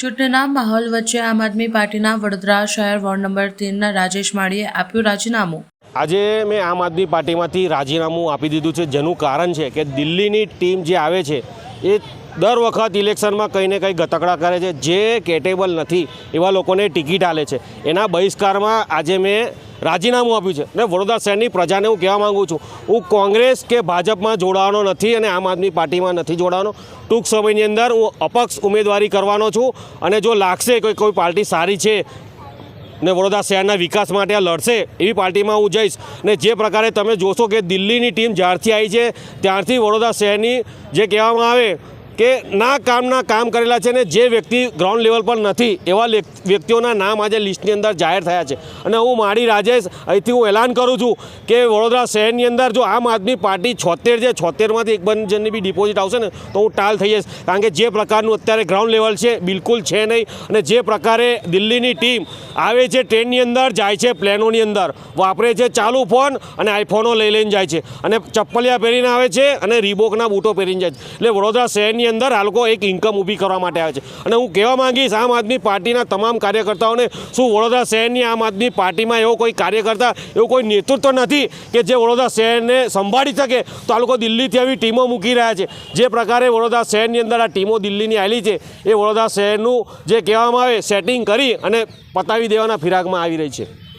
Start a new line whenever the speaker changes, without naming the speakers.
ચૂંટણીના માહોલ વચ્ચે આમ આદમી પાર્ટીના વડોદરા શહેર વોર્ડ નંબર 13ના રાજેશ માળીએ આપ્યું રાજીનામું।
આજે મેં આમ આદમી પાર્ટીમાંથી રાજીનામું આપી દીધું છે, જેનું કારણ છે કે દિલ્હીની ટીમ જે આવે છે એ દર વખત ઇલેક્શનમાં કંઈ ને કંઈ ગતકડા કરે છે, જે કેટેબલ નથી એવા લોકોને ટિકિટ આલે છે। એના બહિષ્કારમાં આજે મેં રાજીનામું આપ્યું છે અને વડોદરા શહેરની પ્રજાને હું કહેવા માગું છું, હું કોંગ્રેસ કે ભાજપમાં જોડાવાનો નથી અને આમ આદમી પાર્ટીમાં નથી જોડાવાનો। ટૂંક સમયની અંદર હું અપક્ષ ઉમેદવારી કરવાનો છું અને જો લાગશે કે કોઈ પાર્ટી સારી છે ને વડોદરા શહેરના વિકાસ માટે લડશે એવી પાર્ટીમાં હું જઈશ। ને જે પ્રકારે તમે જોશો કે દિલ્હીની ટીમ જ્યારથી આવી છે ત્યારથી વડોદરા શહેરની જે કહેવામાં આવે કે ના કામ કરેલા છે ને જે વ્યક્તિ ગ્રાઉન્ડ લેવલ પર નથી એવા વ્યક્તિઓના નામ આજે લિસ્ટની અંદર જાહેર થયા છે। અને હું મારી રાજેશ અહીંથી હું એલાન કરું છું કે વડોદરા શહેરની અંદર જો આમ આદમી પાર્ટી 76 છે, 76માંથી એક બંધ જણની બી ડિપોઝિટ આવશે ને તો હું ટાલ થઈ જઈશ, કારણ કે જે પ્રકારનું અત્યારે ગ્રાઉન્ડ લેવલ છે બિલકુલ છે નહીં। અને જે પ્રકારે દિલ્હીની ટીમ આવે છે, ટ્રેનની અંદર જાય છે, પ્લેનોની અંદર વાપરે છે ચાલુ ફોન અને આઈફોનો લઈને જાય છે અને ચપ્પલિયા પહેરીને આવે છે અને રીબોકના બૂટો પહેરીને જાય છે। એટલે વડોદરા શહેરની અંદર આ લોકો એક ઇન્કમ ઊભી કરવા માટે આવે છે। અને હું કહેવા માંગીશ આમ આદમી પાર્ટીના તમામ કાર્યકર્તાઓને, શું વડોદરા શહેરની આમ આદમી પાર્ટીમાં એવો કોઈ કાર્યકર્તા, એવું કોઈ નેતૃત્વ નથી કે જે વડોદરા શહેરને સંભાળી શકે? તો આ લોકો દિલ્હીથી આવી ટીમો મૂકી રહ્યા છે। જે પ્રકારે વડોદરા શહેરની અંદર આ ટીમો દિલ્હીની આવેલી છે એ વડોદરા શહેરનું જે કહેવામાં આવે સેટિંગ કરી અને પતાવી દેવાના ફિરાકમાં આવી રહી છે।